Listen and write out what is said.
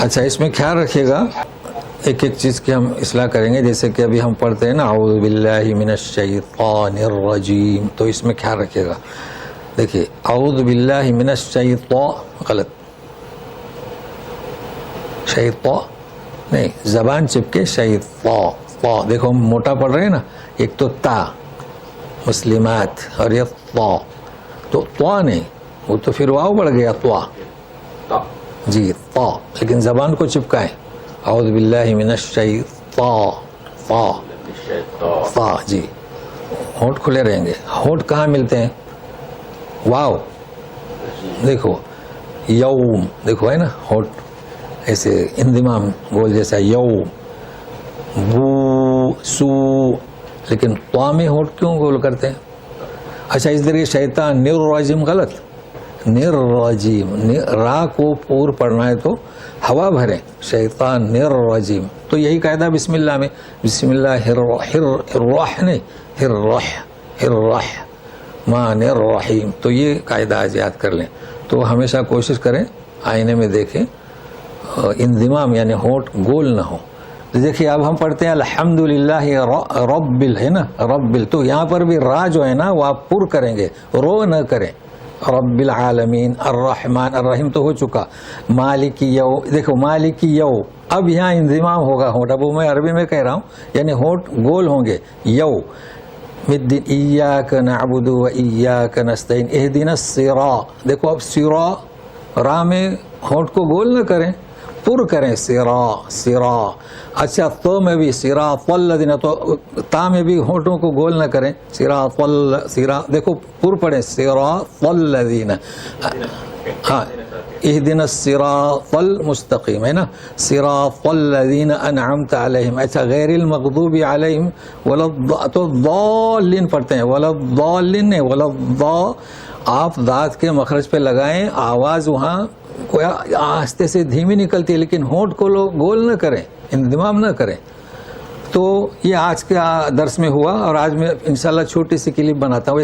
اچھا اس میں خیال رکھیے گا ایک ایک چیز کی ہم اصلاح کریں گے. جیسے کہ ابھی ہم پڑھتے ہیں نا اعوذ باللہ من الشیطان الرجیم, تو اس میں خیال رکھیے گا. دیکھیے اعوذ باللہ من الشیطان غلط, شیطان نہیں, زبان چپکے شیطان. دیکھو ہم موٹا پڑھ رہے ہیں نا, ایک تو تا مسلمات اور یہ تو نہیں, وہ تو پھر واو بڑھ گیا جی طا, لیکن زبان کو چپکائیں. اعوذ باللہ من الشیطان طا جی, ہونٹ کھلے رہیں گے. ہونٹ کہاں ملتے ہیں؟ واو دیکھو, یوم دیکھو ہے نا ہونٹ ایسے انضمام گول جیسا, یوم بو سو, لیکن طا میں ہونٹ کیوں گول کرتے ہیں؟ اچھا اس طریقے شیطان نررجیم غلط, نررجیم را کو پور پڑھنا ہے تو ہوا بھریں, شیطان نررجیم. تو یہی قاعدہ بسم اللہ میں, بسم اللہ الرحمن الرحیم. تو یہ قاعدہ آج یاد کر لیں. تو ہمیشہ کوشش کریں آئینے میں دیکھیں انضمام یعنی ہونٹ گول نہ ہو. دیکھیے اب ہم پڑھتے ہیں الحمدللہ رب ہے نا, رب, تو یہاں پر بھی را جو ہے نا وہ آپ پر کریں گے, رو نہ کریں. رب العالمین الرحمن الرحیم تو ہو چکا. مالک یو, دیکھو مالک یو, اب یہاں انضمام ہوگا ہونٹ. اب میں عربی میں کہہ رہا ہوں یعنی ہونٹ گول ہوں گے. یو مدن ایاک نعبد و ایاک نستعین اہدنا الصراط. دیکھو اب صراط را میں ہونٹ کو گول نہ کریں, پر کریں سرا. اچھا تو میں بھی صراط الذین, تو تا میں بھی ہونٹوں کو گول نہ کریں. سرا دیکھو پر پڑھیں صراط الذین, ہاں اہدنا الصراط المستقیم ہے نا, صراط الذین انعمت علیہم. اچھا غیر المغضوب علیہم تو ضالین پڑھتے ہیں, ولضالین نہیں, ولضا. آپ دانت کے مخرج پہ لگائیں, آواز وہاں کوئی آہستہ سے دھیمی نکلتی ہے, لیکن ہونٹ کو لوگ گول نہ کریں, انضمام نہ کریں. تو یہ آج کے درس میں ہوا, اور آج میں انشاءاللہ چھوٹی سی کلپ بناتا ہوں.